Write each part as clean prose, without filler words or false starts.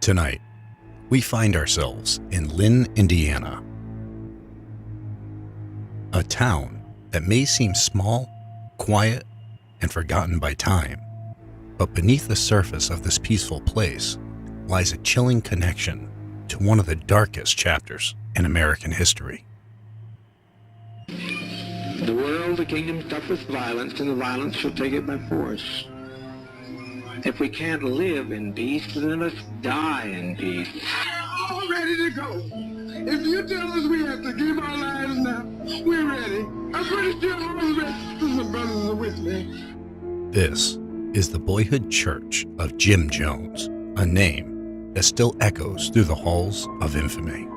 Tonight, we find ourselves in Lynn, Indiana. A town that may seem small, quiet, and forgotten by time, but beneath the surface of this peaceful place lies a chilling connection to one of the darkest chapters in American history. The world, the kingdom suffereth violence, and the violence shall take it by force. If we can't live in peace, then let us die in peace. We're all ready to go. If you tell us we have to give our lives now, we're ready. I'm pretty sure all the rest of the brothers are with me. This is the boyhood church of Jim Jones, a name that still echoes through the halls of infamy.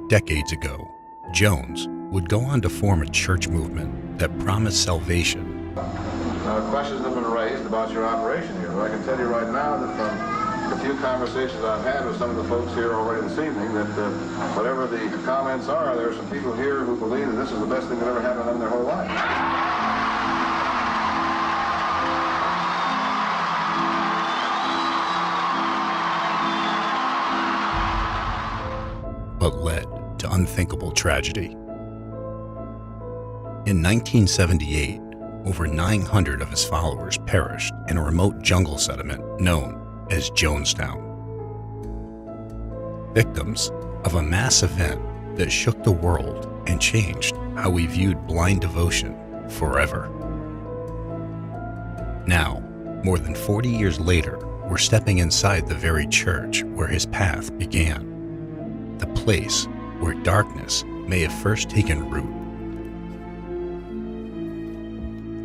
Decades ago, Jones would go on to form a church movement that promised salvation. Questions have been raised about your operation here, but I can tell you right now that from the few conversations I've had with some of the folks here already this evening, that whatever the comments are, there are some people here who believe that this is the best thing that ever happened to them in their whole life. But led to unthinkable tragedy. In 1978, over 900 of his followers perished in a remote jungle settlement known as Jonestown. Victims of a mass event that shook the world and changed how we viewed blind devotion forever. Now, more than 40 years later, we're stepping inside the very church where his path began, the place where darkness may have first taken root.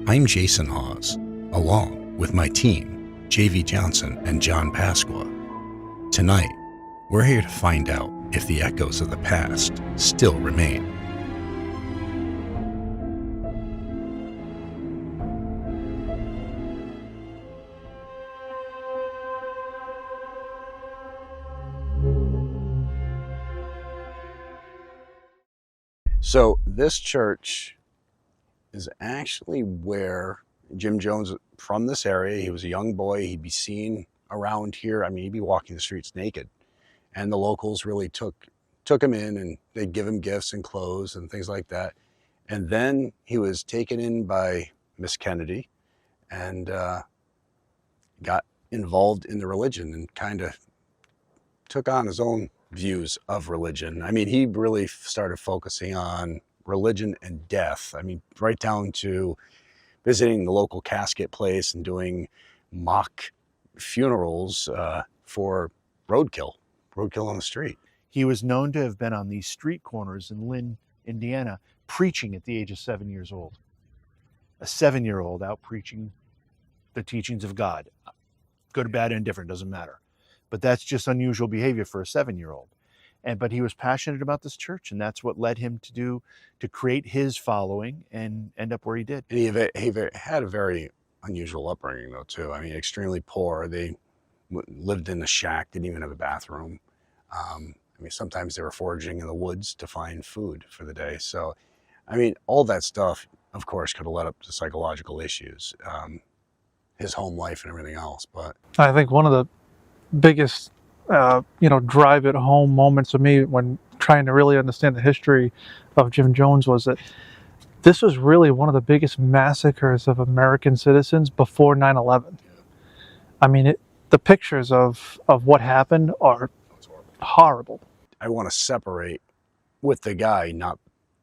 I'm Jason Hawes, along with my team, J.V. Johnson and John Pasqua. Tonight, we're here to find out if the echoes of the past still remain. So this church is actually where Jim Jones, from this area, he was a young boy, he'd be seen around here. I mean, he'd be walking the streets naked. And the locals really took him in, and they'd give him gifts and clothes and things like that. And then he was taken in by Miss Kennedy and got involved in the religion and kind of took on his own views of religion. I mean, he really started focusing on religion and death. I mean, right down to visiting the local casket place and doing mock funerals for roadkill on the street. He was known to have been on these street corners in Lynn, Indiana, preaching at the age of 7 years old. A 7-year-old out preaching the teachings of God. Good, bad, indifferent, doesn't matter. But that's just unusual behavior for a 7-year-old. But he was passionate about this church, and that's what led him to create his following and end up where he did. And he had a very unusual upbringing, though, too. I mean, extremely poor. They lived in a shack, didn't even have a bathroom. I mean, sometimes they were foraging in the woods to find food for the day. So, I mean, all that stuff, of course, could have led up to psychological issues, his home life and everything else. But I think one of the biggest drive it home moments of me when trying to really understand the history of Jim Jones was that this was really one of the biggest massacres of American citizens before 9/11. I mean, the pictures of what happened are horrible. I want to separate with the guy, not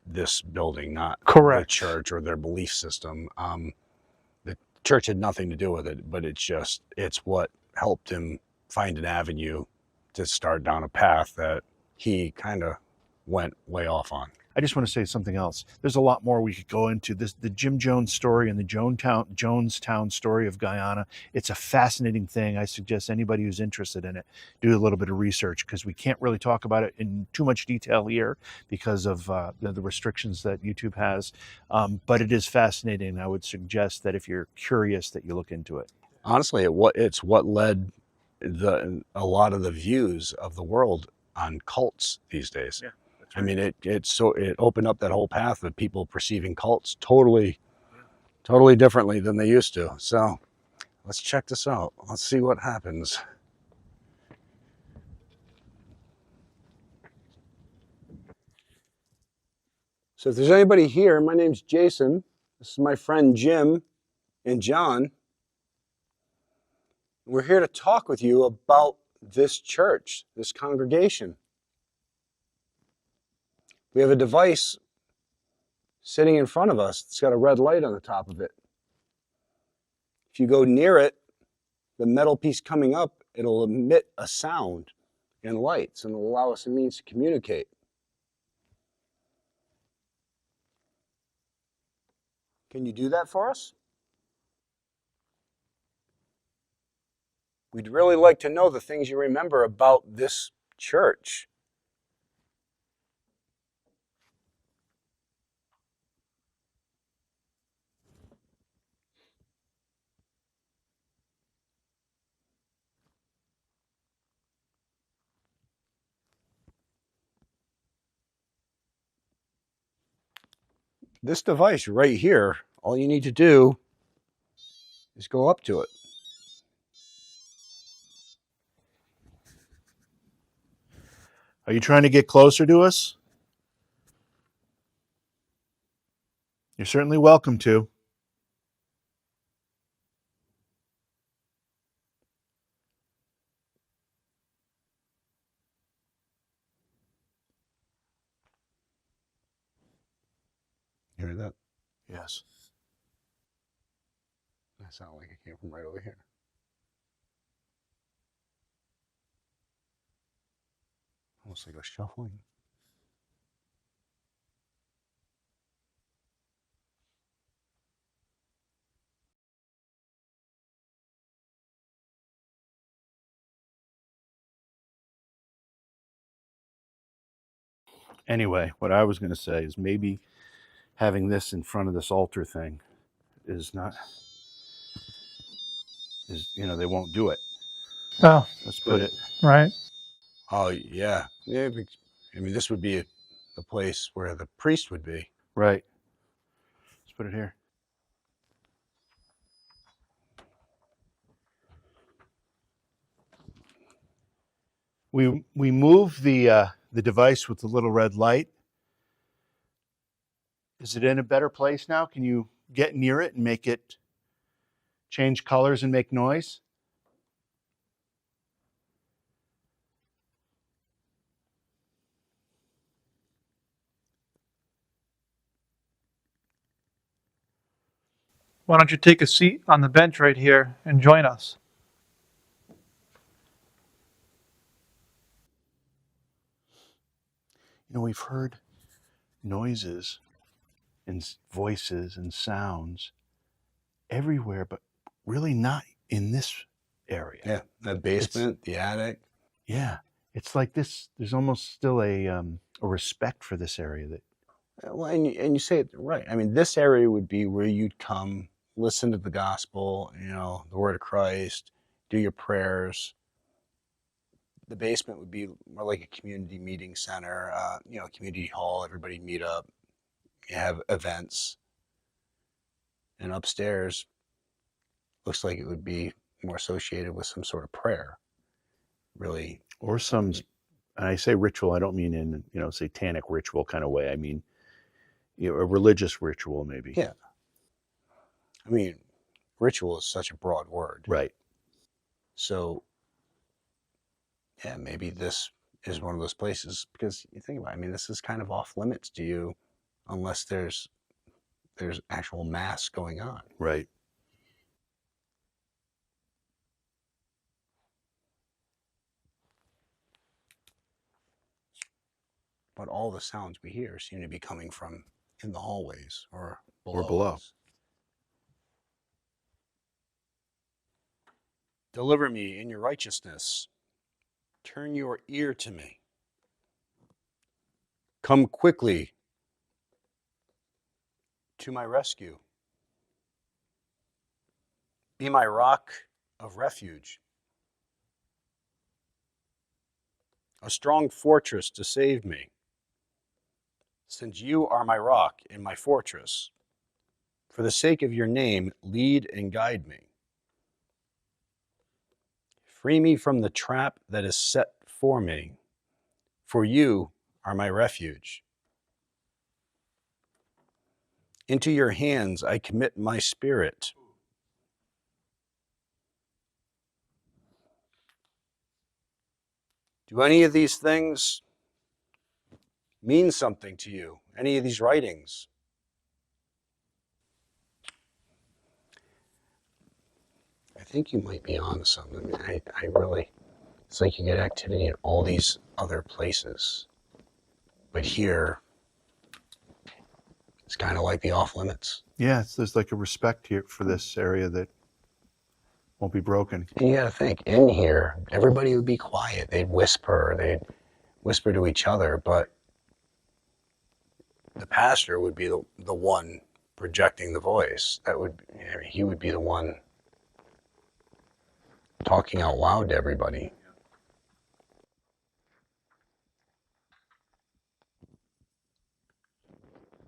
this building, not Correct. The church or their belief system. The church had nothing to do with it, but it's what helped him find an avenue to start down a path that he kind of went way off on. I just want to say something else. There's a lot more we could go into. The Jim Jones story and the Jonestown story of Guyana. It's a fascinating thing. I suggest anybody who's interested in it do a little bit of research, because we can't really talk about it in too much detail here because of the restrictions that YouTube has. But it is fascinating. I would suggest that if you're curious, that you look into it. Honestly, it's what led a lot of the views of the world on cults these days. Yeah, that's right. I mean, it opened up that whole path of people perceiving cults totally differently than they used to. So let's check this out. Let's see what happens. So if there's anybody here, my name's Jason. This is my friend Jim and John. We're here to talk with you about this church, this congregation. We have a device sitting in front of us. It's got a red light on the top of it. If you go near it, the metal piece coming up, it'll emit a sound and lights, and it'll allow us a means to communicate. Can you do that for us? We'd really like to know the things you remember about this church. This device right here, all you need to do is go up to it. Are you trying to get closer to us? You're certainly welcome to. You hear that? Yes. That sounded like it came from right over here. Almost like a shuffling. Anyway, what I was going to say is maybe having this in front of this altar thing is not, they won't do it. Oh, Let's put it. right. Oh, yeah. Yeah. I mean, this would be the place where the priest would be. Right. Let's put it here. We move the device with the little red light. Is it in a better place now? Can you get near it and make it change colors and make noise? Why don't you take a seat on the bench right here and join us? We've heard noises and voices and sounds everywhere, but really not in this area. Yeah, the basement, the attic. Yeah, it's like this. There's almost still a respect for this area. That Well, and you say it right. I mean, this area would be where you'd come, listen to the gospel, the word of Christ, do your prayers. The basement would be more like a community meeting center, community hall. Everybody meet up, you have events. And upstairs looks like it would be more associated with some sort of prayer, really. or some, and I say ritual. I don't mean in satanic ritual kind of way. I mean a religious ritual, maybe. Yeah. I mean, ritual is such a broad word. Right. So, yeah, maybe this is one of those places, because you think about it, I mean, this is kind of off limits to you unless there's actual mass going on. Right. But all the sounds we hear seem to be coming from in the hallways or below. Or below. us. Deliver me in your righteousness. Turn your ear to me. Come quickly to my rescue. Be my rock of refuge, a strong fortress to save me, since you are my rock and my fortress. For the sake of your name, lead and guide me. Free me from the trap that is set for me, for you are my refuge. Into your hands I commit my spirit. Do any of these things mean something to you? Any of these writings? I think you might be on to something. I really, it's like you get activity in all these other places. But here, it's kind of like the off limits. Yeah, there's like a respect here for this area that won't be broken. And you got to think, in here, everybody would be quiet. They'd whisper to each other, but the pastor would be the one projecting the voice. He would be the one talking out loud to everybody.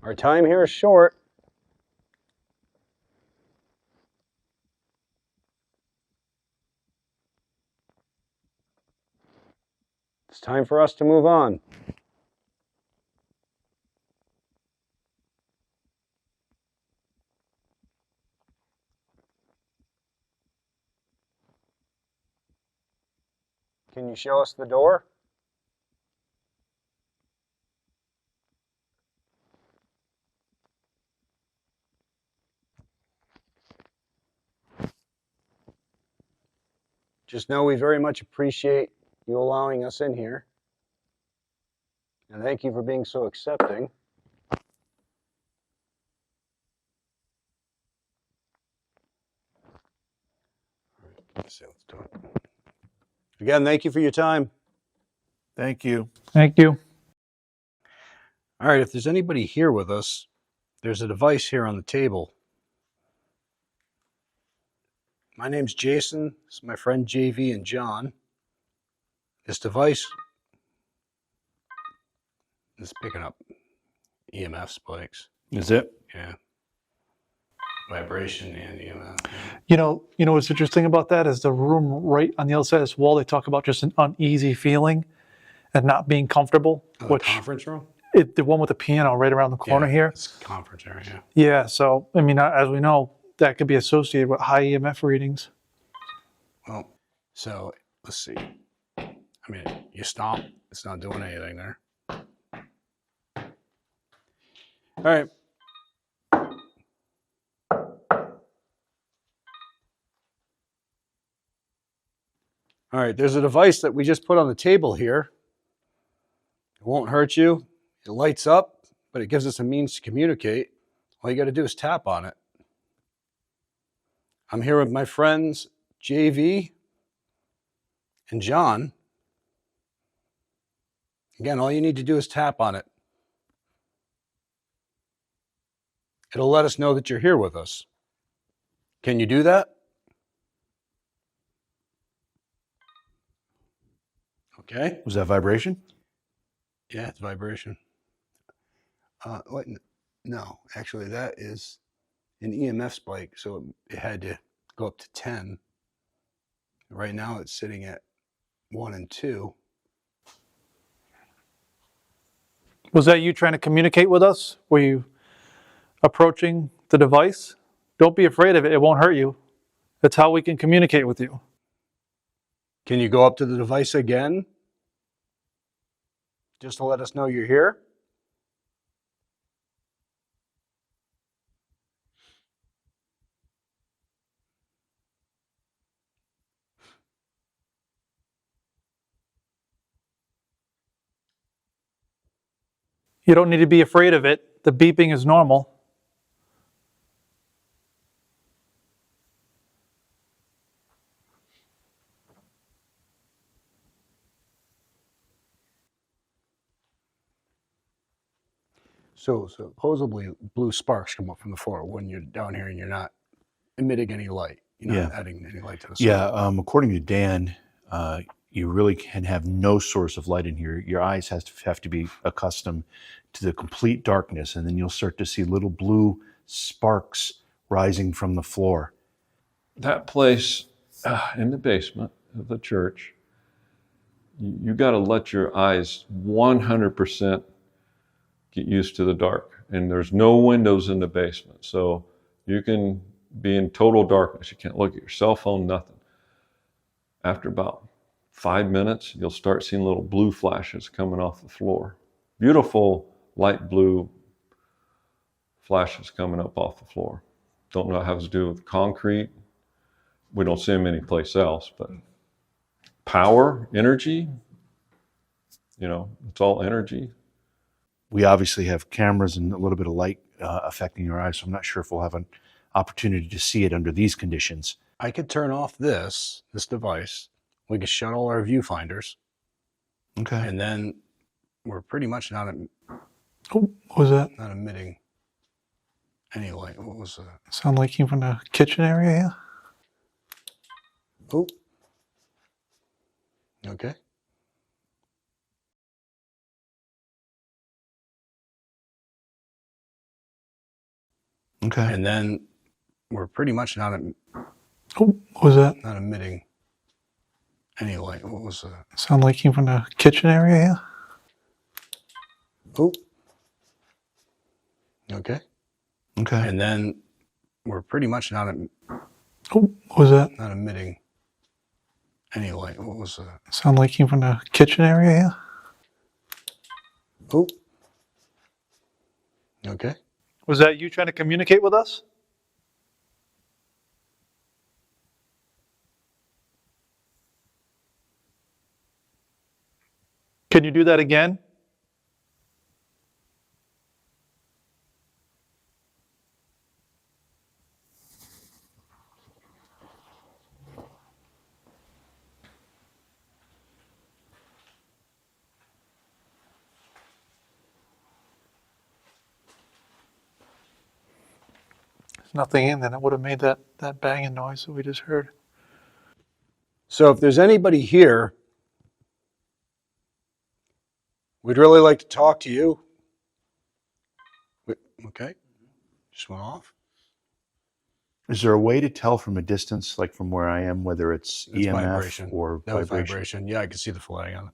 Our time here is short. It's time for us to move on. Can you show us the door? Just know we very much appreciate you allowing us in here. And thank you for being so accepting. Let's do it. Again, thank you for your time. Thank you. Thank you. All right, if there's anybody here with us, there's a device here on the table. My name's Jason. This is my friend JV and John. This device is picking up EMF spikes. Is it? Yeah. Vibration and EMF. You know what's interesting about that is the room right on the other side of this wall. They talk about just an uneasy feeling and not being comfortable. Oh, which the conference room? The one with the piano right around the corner here. It's conference area. Yeah. So I mean, as we know, that could be associated with high EMF readings. Well, so let's see. I mean, you stomp, it's not doing anything there. All right. All right, there's a device that we just put on the table here. It won't hurt you. It lights up, but it gives us a means to communicate. All you got to do is tap on it. I'm here with my friends JV and John. Again, all you need to do is tap on it. It'll let us know that you're here with us. Can you do that? Okay. Was that vibration? Yeah, it's vibration. What? No, actually, that is an EMF spike, so it had to go up to 10. Right now, it's sitting at 1 and 2. Was that you trying to communicate with us? Were you approaching the device? Don't be afraid of it. It won't hurt you. That's how we can communicate with you. Can you go up to the device again? Just to let us know you're here? You don't need to be afraid of it. The beeping is normal. So supposedly blue sparks come up from the floor when you're down here and you're not emitting any light. You're not adding any light to the sun. Yeah, according to Dan, you really can have no source of light in here. Your eyes have to be accustomed to the complete darkness, and then you'll start to see little blue sparks rising from the floor. That place in the basement of the church, you got to let your eyes 100% get used to the dark. And there's no windows in the basement. So you can be in total darkness. You can't look at your cell phone, nothing. After about 5 minutes, you'll start seeing little blue flashes coming off the floor. Beautiful light blue flashes coming up off the floor. Don't know what it has to do with concrete. We don't see them anyplace else, but power, energy, it's all energy. We obviously have cameras and a little bit of light affecting your eyes, so I'm not sure if we'll have an opportunity to see it under these conditions. I could turn off this device. We could shut all our viewfinders. Okay. And then we're pretty much not Oh, what was that? not emitting any light. What was that? Sound like came from the kitchen area here? Oh. Okay. Okay. And then we're pretty much not Oh, what was that? not emitting any light. What was that? Sound like came from the kitchen area here? Oh. Okay. Okay. And then we're pretty much not Oh, what was that? not emitting any light. What was that? Sound like came from the kitchen area here? Oh. Okay. Was that you trying to communicate with us? Can you do that again? There's nothing in there that would have made that banging noise that we just heard. So if there's anybody here, we'd really like to talk to you. Okay. Just went off. Is there a way to tell from a distance, like from where I am, whether it's That's EMF vibration. or That was vibration? vibration. Yeah, I can see the flag on it.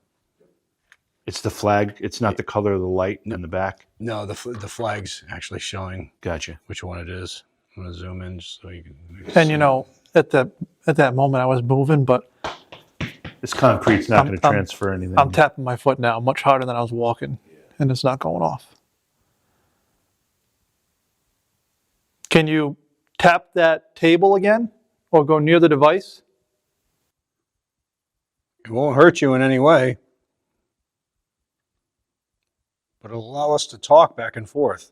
It's the flag. It's not the color of the light in the back. No, the flag's actually showing Gotcha. which one it is. I'm gonna zoom in just so you can. And you know, at that moment I was moving, but This concrete's not I'm- going to I'm- transfer anything. I'm tapping my foot now much harder than I was walking, and it's not going off. Can you tap that table again or go near the device? It won't hurt you in any way, but it'll allow us to talk back and forth.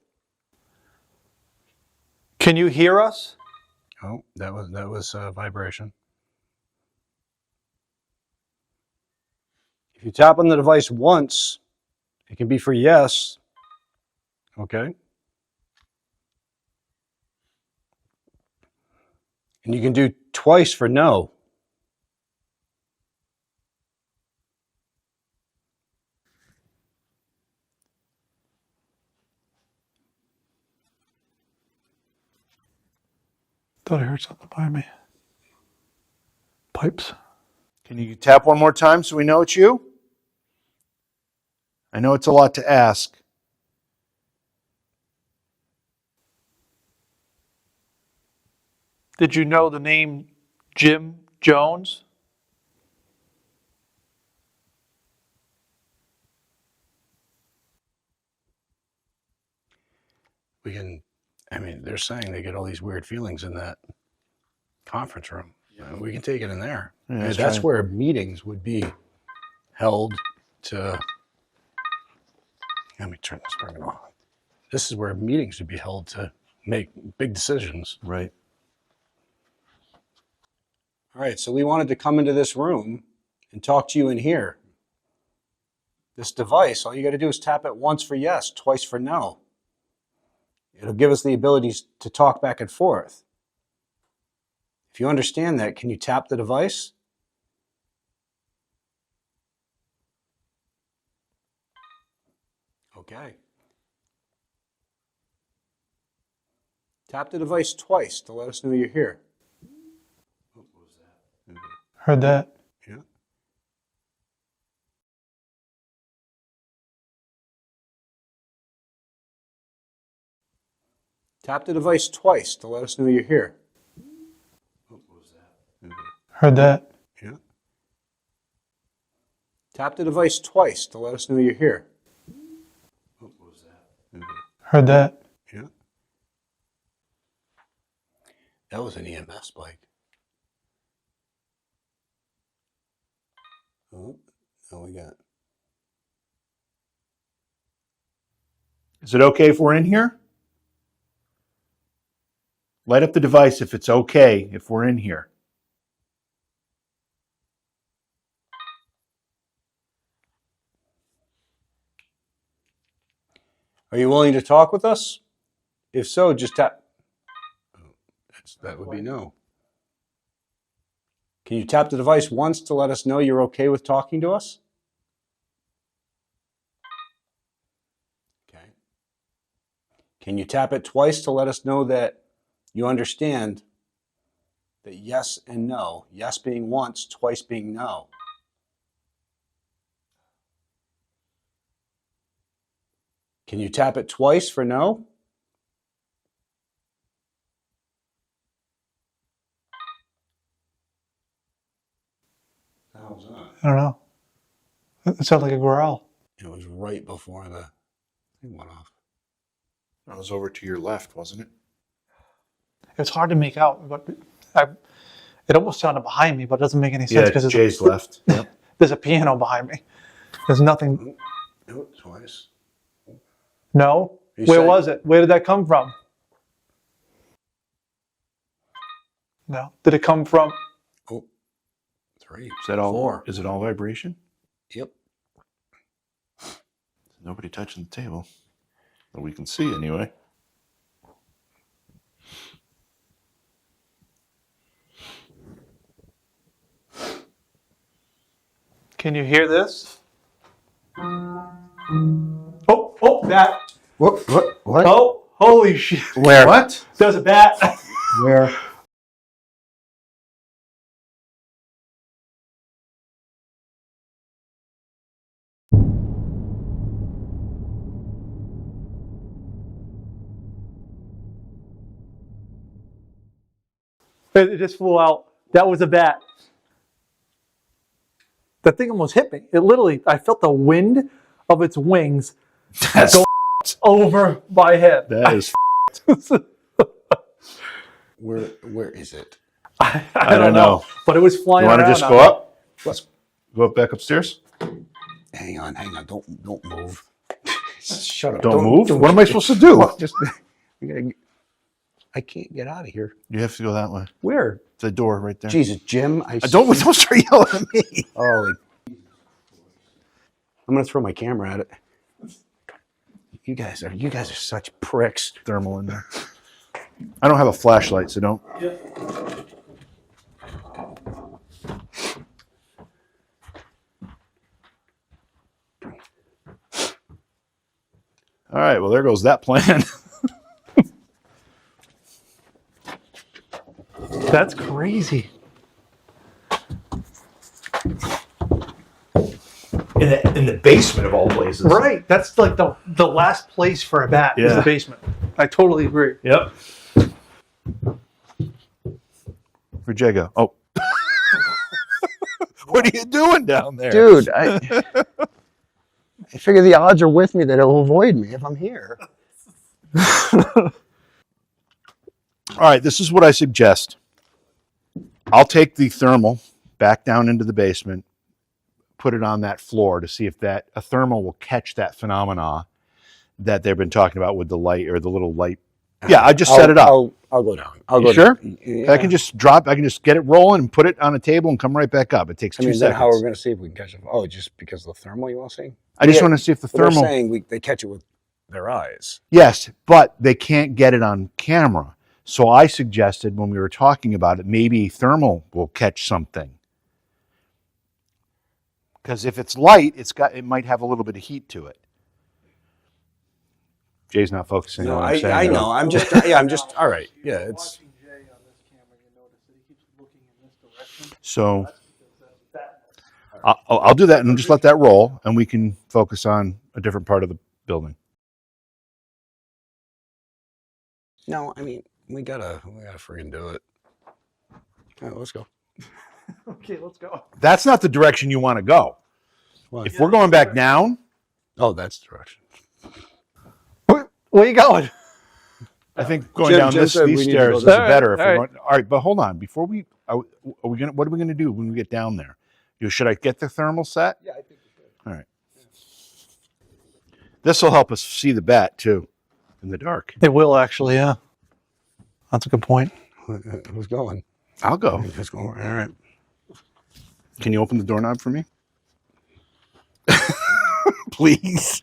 Can you hear us? Oh, that was vibration. If you tap on the device once, it can be for yes. Okay. And you can do twice for no. Thought I heard something behind me. Pipes. Can you tap one more time so we know it's you? I know it's a lot to ask. Did you know the name Jim Jones? We can, I mean, they're saying they get all these weird feelings in that conference room. We can take it in there. Yeah, I mean, let's that's try. where meetings would be held to. Let me turn this bring it on. This is where meetings would be held to make big decisions. Right. All right, so we wanted to come into this room and talk to you in here. This device, all you got to do is tap it once for yes, twice for no. It'll give us the ability to talk back and forth. If you understand that, can you tap the device? Okay. Tap the device twice to let us know you're here. What was that? Heard that. Yeah. Tap the device twice to let us know you're here. What was that? Heard that. Yeah. Tap the device twice to let us know you're here. What was that? Heard that. Yeah. That was an EMS bike. Oh, now we got. Is it okay if we're in here? Light up the device if it's okay if we're in here. Are you willing to talk with us? If so, just tap. That would be no. Can you tap the device once to let us know you're okay with talking to us? Okay. Can you tap it twice to let us know that you understand that yes and no? Yes being once, twice being no. Can you tap it twice for no? How was that? I don't know. It sounded like a growl. It was right before the thing went off. That was over to your left, wasn't it? It's hard to make out, but it almost sounded behind me, but it doesn't make any sense because Jay's left. Yep. there's a piano behind me. There's nothing. No, twice. No? Where was it? Where did that come from? No. Did it come from? Oh, 3. Is that all? 4. Is it all vibration? Yep. Nobody touching the table that we can see anyway. Can you hear this? Oh, bat. What? Oh, holy shit. Where? What? There's a bat. Where? It just flew out. That was a bat. That thing almost hit me. It literally, I felt the wind of its wings That's go over my head. that is. Where is it? I don't know. But it was flying You want around. to just go up? Let's go up back upstairs. Hang on. Don't move. Shut up. Don't move. What am I supposed to do? I can't get out of here. You have to go that way. Where? The door right there. Jesus, Jim. Don't start yelling at me. Oh, I'm gonna throw my camera at it. You guys are such pricks. Thermal in there. I don't have a flashlight, so don't. All right. Well, there goes that plan. That's crazy. In the basement of all places. Right. That's like the last place for a bat is Yeah. the basement. I totally agree. Yep. Where'd Jay go? Oh. What are you doing down there? Dude, I figure the odds are with me that it'll avoid me if I'm here. All right, this is what I suggest. I'll take the thermal back down into the basement, put it on that floor to see if a thermal will catch that phenomena that they've been talking about with the light or the little light. Yeah, I just set it up. I'll go down. I'll You go sure? down. Yeah. I can just get it rolling and put it on a table and come right back up. It takes 2 then seconds. how are we going to see if we can catch it? Oh, just because of the thermal, you want to see? I just want to see if the Well, thermal. they're saying they catch it with their eyes. Yes, but they can't get it on camera. So I suggested when we were talking about it, maybe thermal will catch something. Because if it's light, it might have a little bit of heat to it. Jay's not focusing on what I'm saying. I know. I'm just all right. Yeah, it's So I'll do that and just let that roll, and we can focus on a different part of the building. No, I mean, we gotta friggin' do it. All right, let's go. Okay, let's go. That's not the direction you want to go. Why? If we're going back down, Oh, that's the direction. Where are you going? I think going Jim- down Jim said these we need to go stairs is this way. better. If All we're right. going, all right, but hold on. Before we are we gonna what are we gonna do when we get down there? Should I get the thermal set? Yeah, I think we should. All right. This will help us see the bat too in the dark. It will actually, yeah. That's a good point. Who's going? I'll go. Who's going? All right. Can you open the doorknob for me? Please.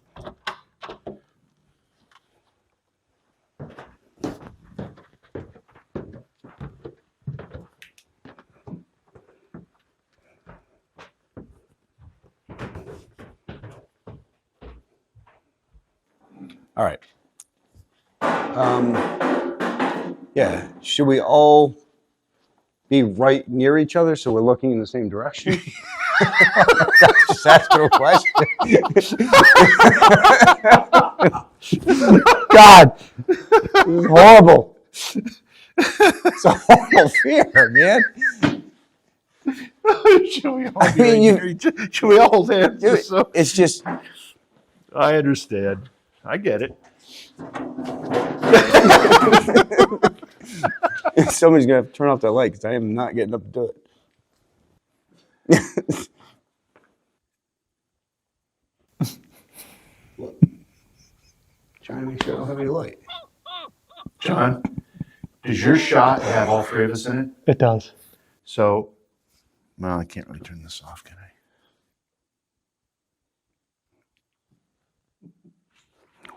All right. Yeah. Should we all be right near each other so we're looking in the same direction? Just asking a question. God, this is horrible. It's a horrible fear, man. Should we all I be mean, right near should we all hold hands? Dude, Just so- it's just. I understand. I get it. Somebody's gonna have to turn off that light because I am not getting up to do it. Trying to make sure I don't have any light. John, does your shot have all three of us in it? It does. So, well, I can't really turn this off, can I?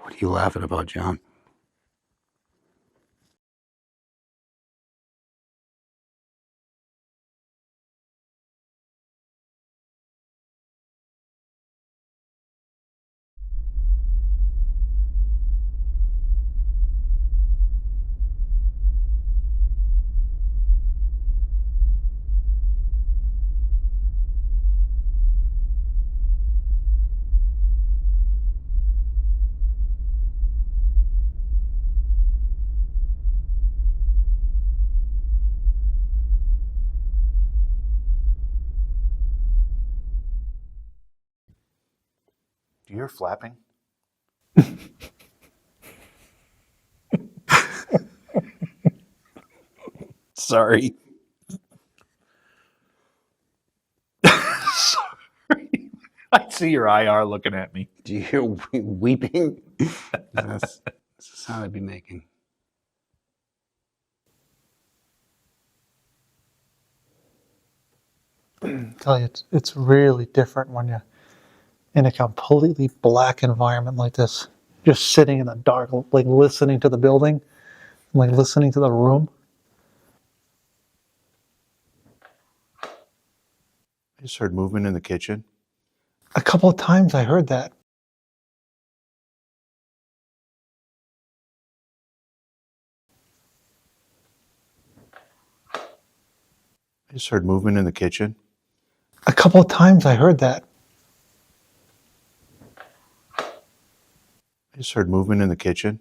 What are you laughing about, John? Do you hear flapping? Sorry. Sorry. I see your IR looking at me. Do you hear weeping? That's the sound I'd be making. Tell you, it's really different when you're in a completely black environment like this. Just sitting in the dark, like listening to the building, like listening to the room. I just heard movement in the kitchen. A couple of times I heard that. I just heard movement in the kitchen. A couple of times I heard that. I just heard movement in the kitchen.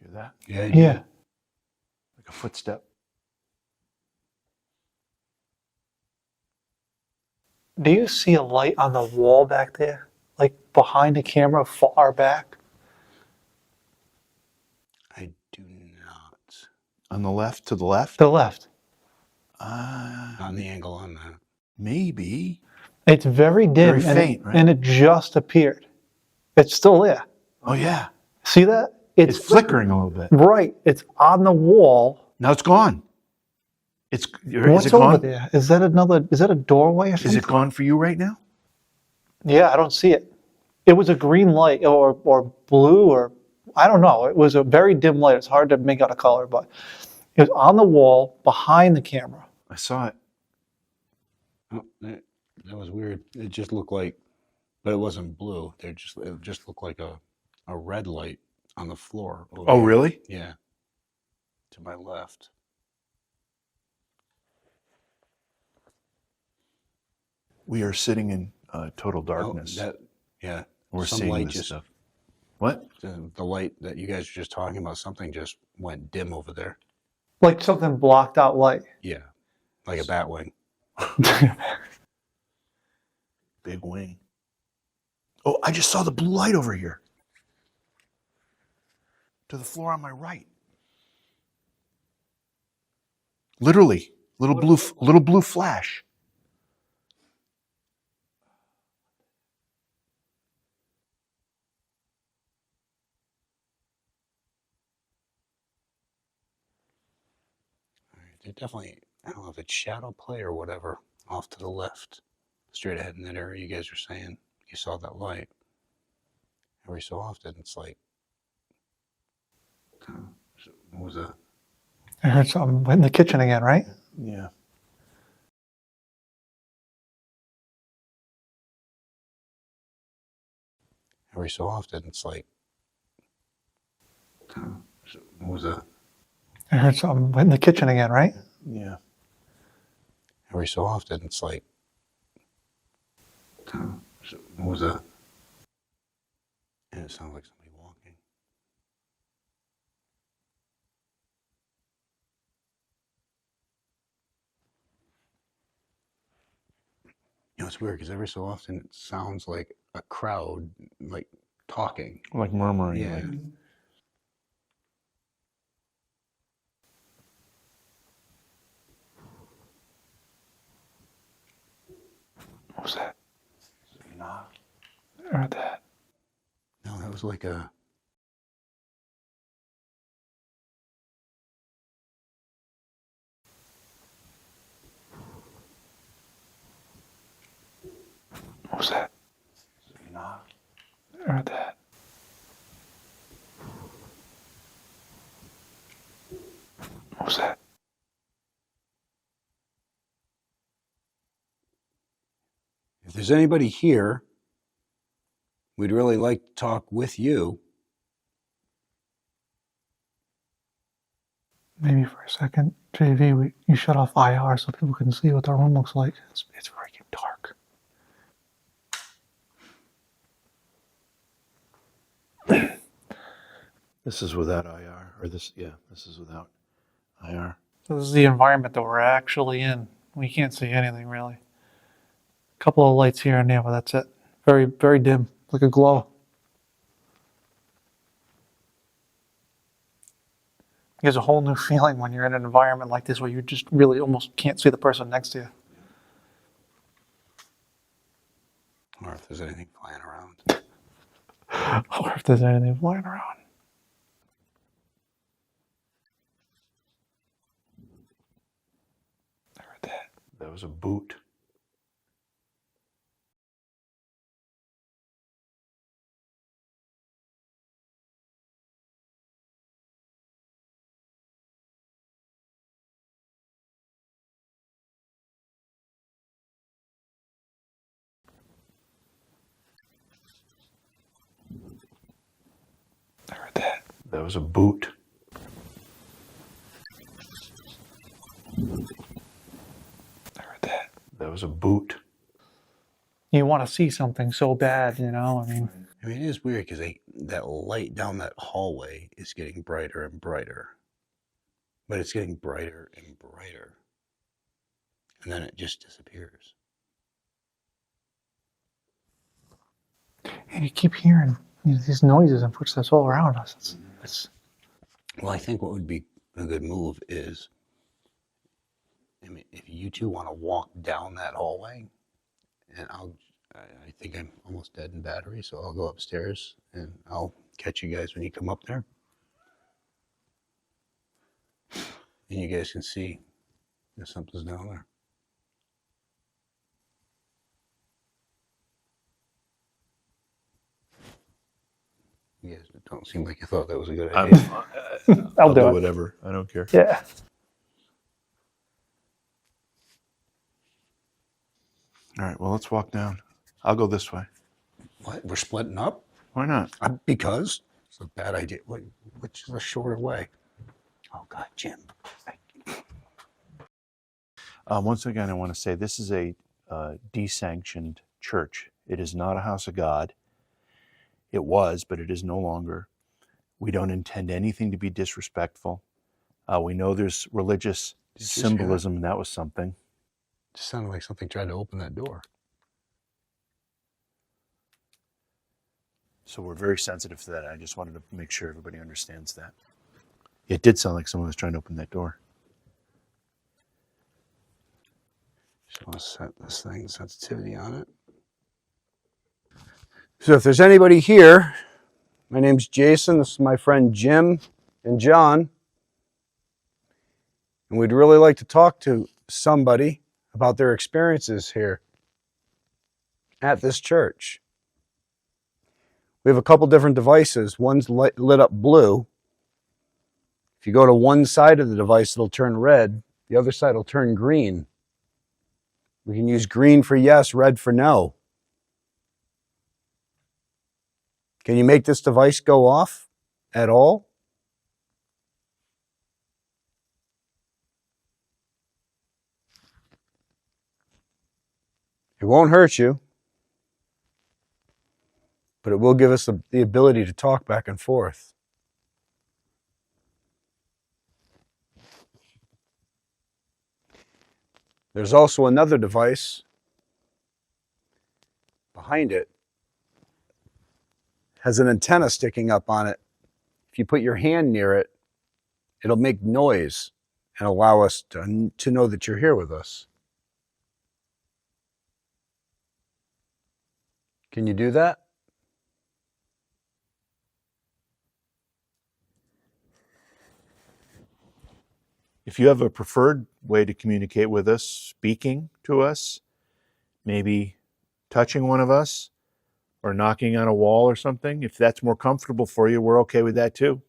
Hear that? Yeah. Like a footstep. Do you see a light on the wall back there? Like behind the camera, far back? I do not. On the left, to the left? To the left. On the angle on that. Maybe. It's very dim. Very and faint, right? And it just appeared. It's still there. Oh, yeah. See that? It's flickering a little bit. Right. It's on the wall. Now it's gone. Is What's it over gone? there? Is that a doorway or something? Is it gone for you right now? Yeah, I don't see it. It was a green light or blue or I don't know. It was a very dim light. It's hard to make out a color, but it was on the wall behind the camera. I saw it. Oh, that was weird. It just looked like, but it wasn't blue. It just looked like a a red light on the floor. Oh, here. really? Yeah. To my left. We are sitting in total darkness. Yeah. We're Some seeing light this stuff. What? The light that you guys were just talking about, something just went dim over there. Like something blocked out light. Yeah. Like a bat wing. Big wing. Oh, I just saw the blue light over here. To the floor on my right. Literally, little blue flash. All right, they're definitely, I don't know if it's shadow play or whatever, off to the left, straight ahead in that area you guys were saying. You saw that light. Every so often, it's like, what was that? I heard something in the kitchen again, right? Yeah. Every so often, it's like, what was that? I heard something in the kitchen again, right? Yeah. Every so often, it's like, what was that? And it sounds like somebody walking. You know, it's weird because every so often it sounds like a crowd, like talking. Like murmuring. Yeah. Like, What was that? nah. I heard that. No, that was like a. What was that? Nah. I heard that. What was that? If there's anybody here, we'd really like to talk with you. Maybe for a second, JV, you shut off IR so people can see what the room looks like. It's freaking dark. This is without IR. Or this is without IR. So this is the environment that we're actually in. We can't see anything really. A couple of lights here and there, but that's it. Very, very dim, like a glow. There's a whole new feeling when you're in an environment like this where you just really almost can't see the person next to you. Or if there's anything flying around. Or if there's anything flying around. I heard that. That was a boot. I heard that. That was a boot. I heard that. That was a boot. You want to see something so bad, you know? I mean, It is weird because that light down that hallway is getting brighter and brighter. But it's getting brighter and brighter. And then it just disappears. and you keep hearing these noises and footsteps all around us. It's Well, I think what would be a good move is, if you two want to walk down that hallway, and I think I'm almost dead in battery, so I'll go upstairs and I'll catch you guys when you come up there. And you guys can see if something's down there. You guys don't seem like you thought that was a good idea. I'll do it. Whatever. I don't care. Yeah. All right. Well, let's walk down. I'll go this way. What? We're splitting up? Why not? Because it's a bad idea. Which is a shorter way? Oh, God, Jim. Once again, I want to say this is a desanctioned church. It is not a house of God. It was, but it is no longer. We don't intend anything to be disrespectful. We know there's religious symbolism, and that was something. It just sounded like something tried to open that door. So we're very sensitive to that. I just wanted to make sure everybody understands that. It did sound like someone was trying to open that door. Just want to set this thing, sensitivity on it. So if there's anybody here, my name's Jason. This is my friend Jim and John. And we'd really like to talk to somebody about their experiences here at this church. We have a couple different devices. One's lit up blue. If you go to one side of the device, it'll turn red. The other side will turn green. We can use green for yes, red for no. Can you make this device go off at all? It won't hurt you, but it will give us the ability to talk back and forth. There's also another device behind it. Has an antenna sticking up on it. If you put your hand near it, it'll make noise and allow us to know that you're here with us. Can you do that? If you have a preferred way to communicate with us, speaking to us, maybe touching one of us, or knocking on a wall or something, if that's more comfortable for you, we're okay with that too.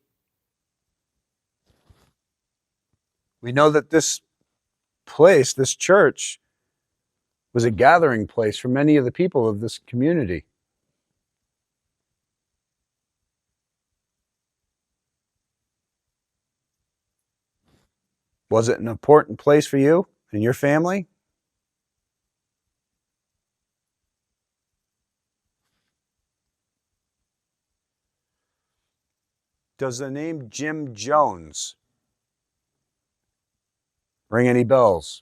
We know that this place, this church, was a gathering place for many of the people of this community. Was it an important place for you and your family? Does the name Jim Jones ring any bells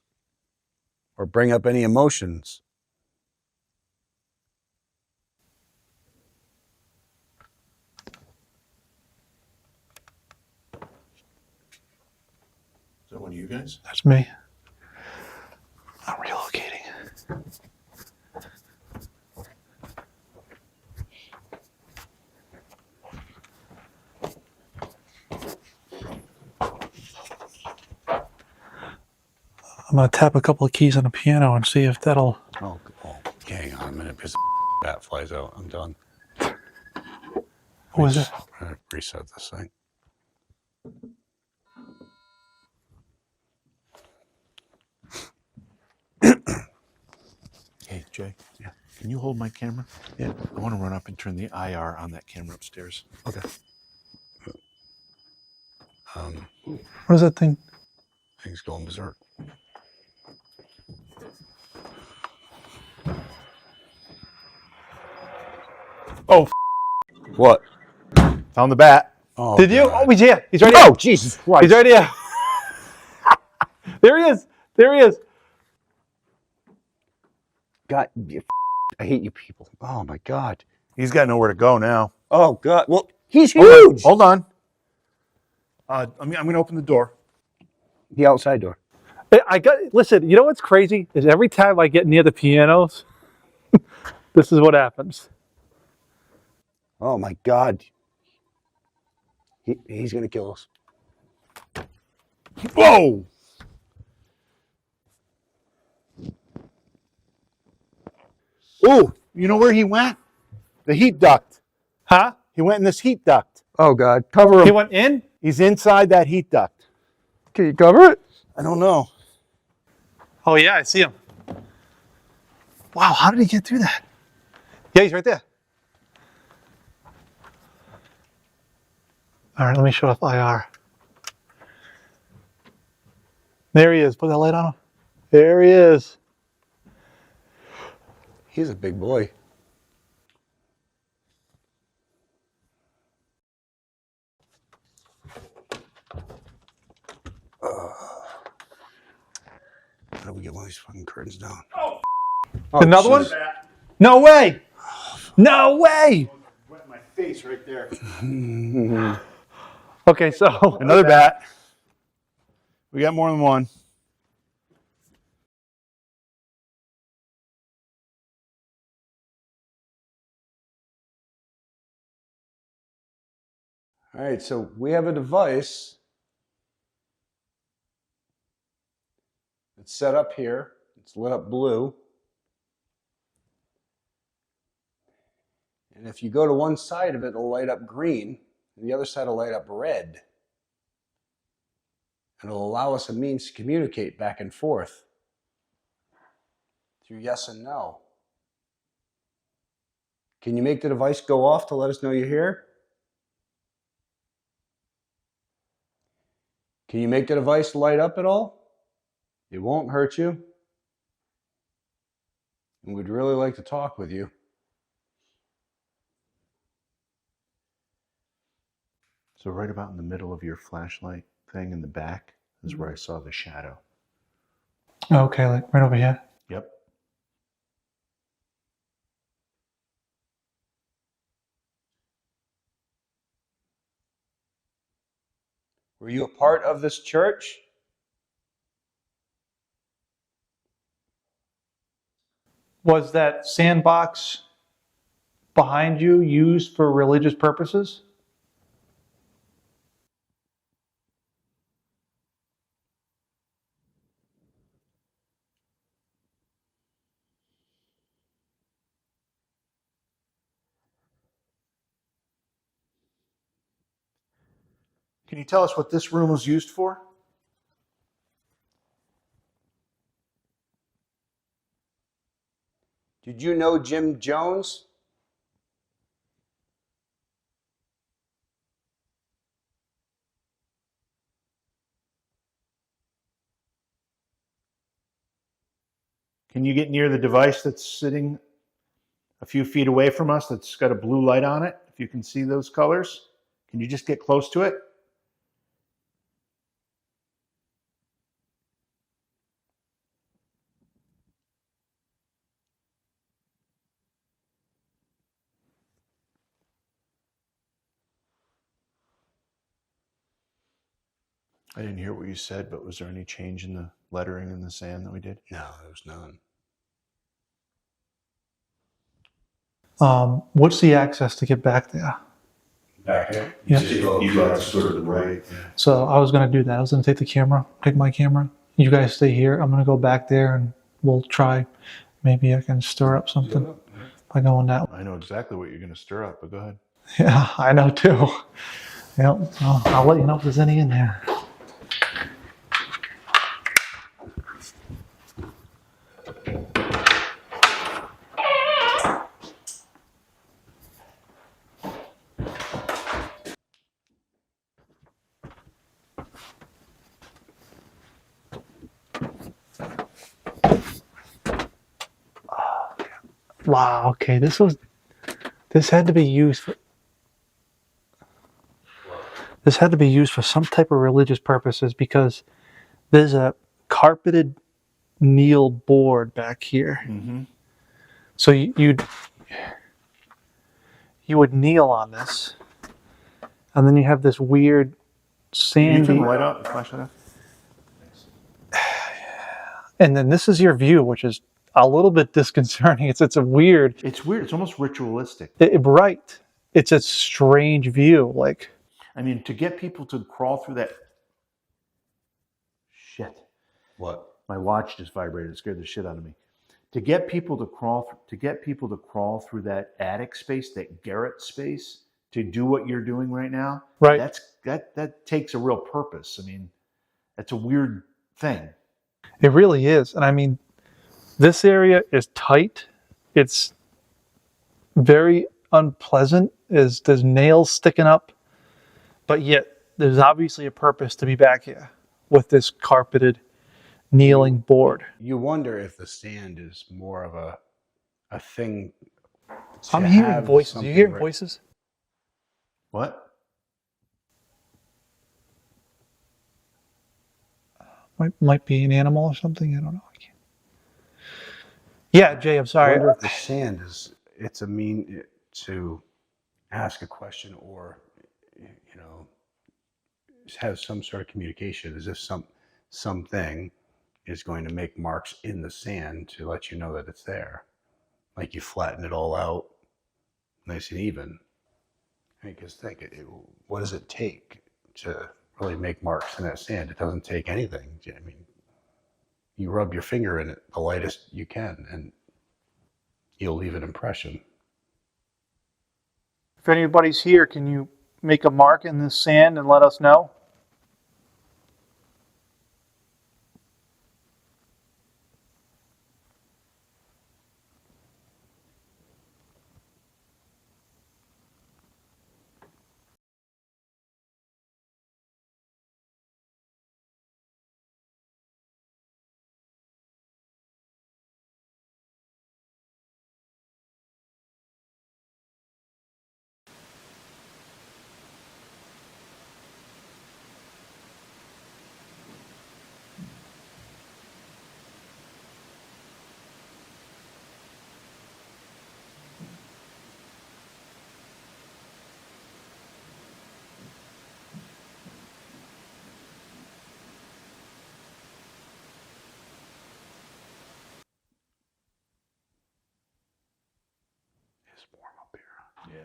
or bring up any emotions? Is that one of you guys? That's me. I'm relocating. I'm going to tap a couple of keys on the piano and see if that'll... Oh, hang on a minute because bat flies out. I'm done. What was it? I'm going to reset this thing. Hey, Jay. Yeah. Can you hold my camera? Yeah. I want to run up and turn the IR on that camera upstairs. Okay. What is that thing? Thing's going berserk. Oh, What? found the bat. Oh, Did you? God. Oh, he's here. He's right here. Oh, Jesus Christ. He's right here. There he is. There he is. God, I hate you people. Oh, my God. He's got nowhere to go now. Oh, God. Well, he's Hold on, huge. Hold on. I'm going to open the door. The outside door. Listen, you know what's crazy? Is every time I get near the pianos, this is what happens. Oh, my God. He's going to kill us. Whoa! Ooh, you know where he went? The heat duct. Huh? He went in this heat duct. Oh, God. Cover him. He went in? He's inside that heat duct. Can you cover it? I don't know. Oh, yeah, I see him. Wow, how did he get through that? Yeah, he's right there. All right, let me shut off IR. There he is. Put that light on him. There he is. He's a big boy. How do we get one of these fucking curtains down? Oh, Another one? No way! No way! Wet my face right there. Okay, so Another bat. We got more than one. All right, so we have a device that's set up here. It's lit up blue. And if you go to one side of it, it'll light up green, and the other side will light up red. And it'll allow us a means to communicate back and forth through yes and no. Can you make the device go off to let us know you're here? Can you make the device light up at all? It won't hurt you. And we'd really like to talk with you. So right about in the middle of your flashlight thing in the back is where I saw the shadow. okay, like right over here. Yep. Were you a part of this church? Was that sandbox behind you used for religious purposes? Can you tell us what this room was used for? Did you know Jim Jones? Can you get near the device that's sitting a few feet away from us that's got a blue light on it? If you can see those colors, can you just get close to it? I didn't hear what you said, but was there any change in the lettering in the sand that we did? No, there was none. What's the access to get back there? Back there? Yeah. You got sort of the right. Yeah. So I was going to do that. I was going to take my camera. You guys stay here. I'm going to go back there and we'll try. Maybe I can stir up something by going that way. I know exactly what you're going to stir up, but go ahead. Yeah, I know too. Yep. I'll let you know if there's any in there. Wow, okay, this had to be used for some type of religious purposes because there's a carpeted kneel board back here. Mm-hmm. So you would kneel on this, and then you have this weird Can you turn sandy, the light out, the flashlight out? and then this is your view, which is a little bit disconcerting. It's a weird. It's weird. It's almost ritualistic. Right. It's a strange view. Like, I mean, to get people to crawl through that. Shit. What? My watch just vibrated. It scared the shit out of me. To get people to crawl through that attic space, that garret space, to do what you're doing right now. right. That takes a real purpose. I mean, that's a weird thing. It really is. And I mean, this area is tight. It's very unpleasant. There's nails sticking up but yet there's obviously a purpose to be back here with this carpeted kneeling board. You wonder if the sand is more of a thing. I'm to hearing have voices. You hearing something voices? What? Might be an animal or something. I don't know. I can't. Yeah, Jay, I'm I sorry. wonder if the sand it's a mean to ask a question, or have some sort of communication, as if something is going to make marks in the sand to let you know that it's there. Like you flatten it all out nice and even. Because think, what does it take to really make marks in that sand? It doesn't take anything. I mean, you rub your finger in it the lightest you can, and you'll leave an impression. If anybody's here, can you make a mark in this sand and let us know? It's warm up here.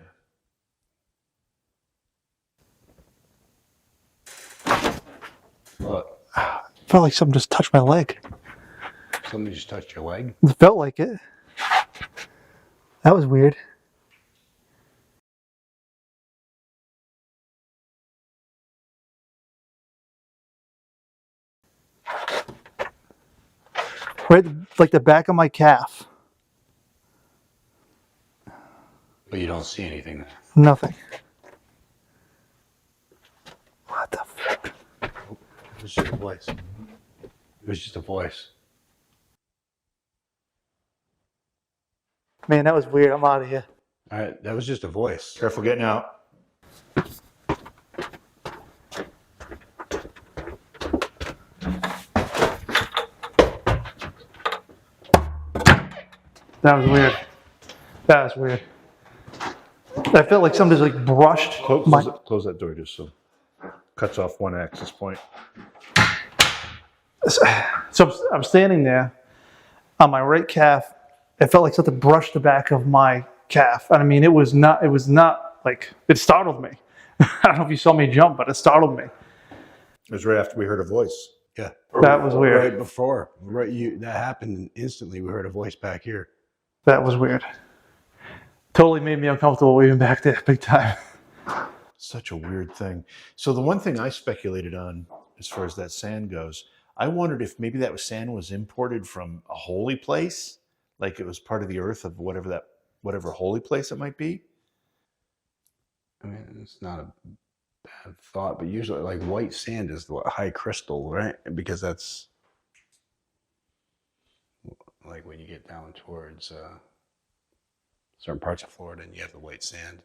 Yeah. Look, I felt like something just touched my leg. somebody just touched your leg. It felt like it. That was weird. Right, like the back of my calf. But you don't see anything. Nothing. What the fuck? It was just a voice. It was just a voice. Man, that was weird. I'm out of here. All right, that was just a voice. Careful getting out. That was weird. That was weird. I felt like somebody just like brushed my... Close that door just so cuts off one access point. So I'm standing there on my right calf. It felt like something brushed the back of my calf. And I mean, it was not like, it startled me. I don't know if you saw me jump, but it startled me. It was right after we heard a voice. Yeah. That was weird. Right before. That happened, and instantly we heard a voice back here. That was weird. Totally made me uncomfortable even back there, big time. Such a weird thing. So the one thing I speculated on, as far as that sand goes, I wondered if maybe that sand was imported from a holy place, like it was part of the earth of whatever holy place it might be. I mean, it's not a bad thought, but usually, like, white sand is the high crystal, right? Because that's like when you get down towards certain parts of Florida, and you have the white sand.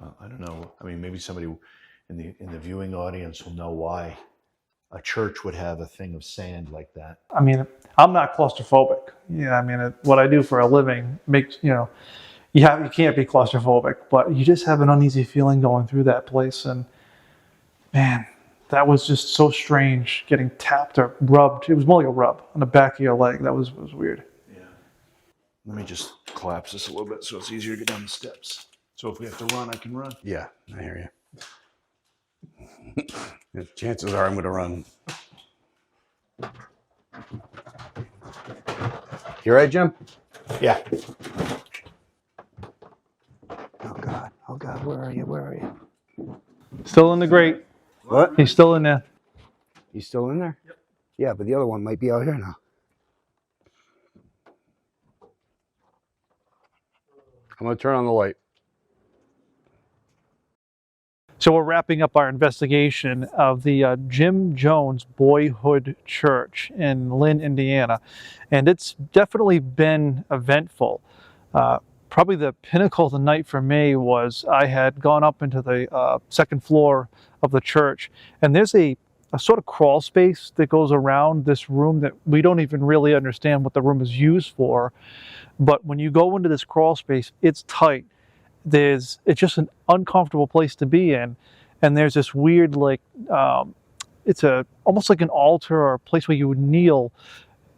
Well, I don't know. I mean, maybe somebody in the viewing audience will know why a church would have a thing of sand like that. I mean, I'm not claustrophobic. Yeah, I mean, what I do for a living makes, you can't be claustrophobic, but you just have an uneasy feeling going through that place. And man, that was just so strange, getting tapped or rubbed. It was more like a rub on the back of your leg. That was weird. Yeah. Let me just collapse this a little bit so it's easier to get down the steps. So if we have to run, I can run. Yeah, I hear you. Chances are I'm going to run. You all right, Jim? Yeah. Oh God, where are you? Still in the grate. What? He's still in there. He's still in there? Yep. Yeah, but the other one might be out here now. I'm going to turn on the light. So we're wrapping up our investigation of the Jim Jones Boyhood Church in Lynn, Indiana. And it's definitely been eventful. Probably the pinnacle of the night for me was I had gone up into the second floor of the church, and there's a sort of crawl space that goes around this room that we don't even really understand what the room is used for. But when you go into this crawl space, it's tight. It's just an uncomfortable place to be in, and there's this weird, like, it's almost like an altar or a place where you would kneel,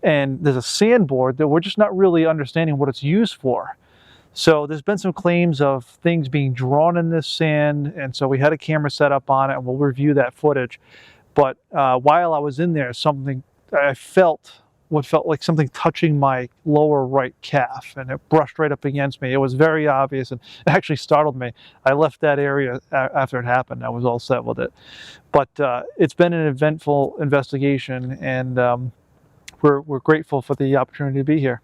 and there's a sandboard that we're just not really understanding what it's used for. So there's been some claims of things being drawn in this sand, and so we had a camera set up on it, and we'll review that footage. But while I was in there, I felt what felt like something touching my lower right calf, and it brushed right up against me. It was very obvious, and it actually startled me. I left that area after it happened. I was all set with it. But it's been an eventful investigation, and we're grateful for the opportunity to be here.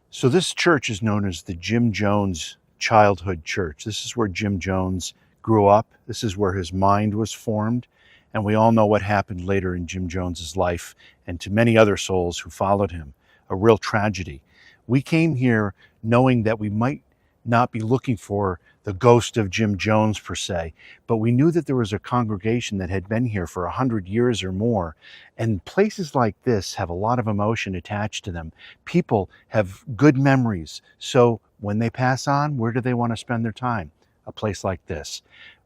So this church is known as the Jim Jones Childhood Church. This is where Jim Jones grew up. This is where his mind was formed. And we all know what happened later in Jim Jones's life and to many other souls who followed him. A real tragedy. We came here knowing that we might not be looking for the ghost of Jim Jones per se, but we knew that there was a congregation that had been here for 100 years or more. And places like this have a lot of emotion attached to them. People have good memories. So when they pass on, where do they want to spend their time? A place like this.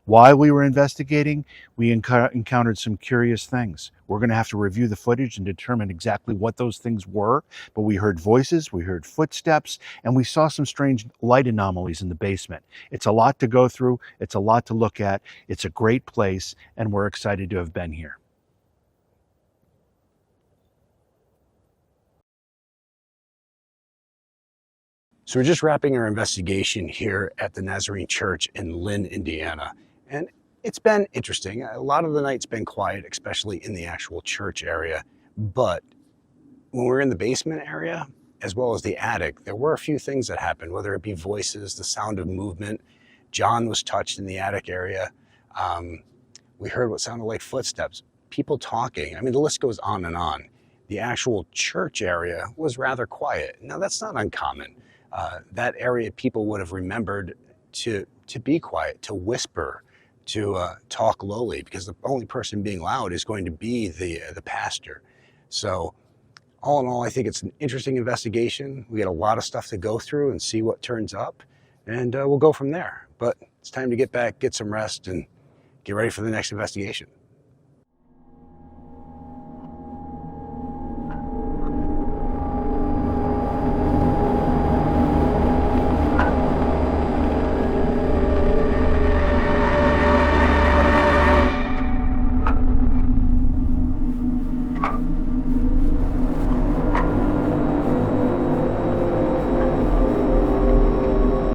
While we were investigating, we encountered some curious things. We're going to have to review the footage and determine exactly what those things were, but we heard voices, we heard footsteps, and we saw some strange light anomalies in the basement. It's a lot to go through, it's a lot to look at, it's a great place, and we're excited to have been here. So we're just wrapping our investigation here at the Nazarene Church in Lynn, Indiana. And it's been interesting. A lot of the night's been quiet, especially in the actual church area. But when we're in the basement area, as well as the attic, there were a few things that happened, whether it be voices, the sound of movement. John was touched in the attic area. We heard what sounded like footsteps, people talking. I mean, the list goes on and on. The actual church area was rather quiet. Now, that's not uncommon. That area people would have remembered to be quiet, to whisper, to talk lowly, because the only person being loud is going to be the pastor. So all in all, I think it's an interesting investigation. We got a lot of stuff to go through and see what turns up, and we'll go from there. But it's time to get back, get some rest, and get ready for the next investigation.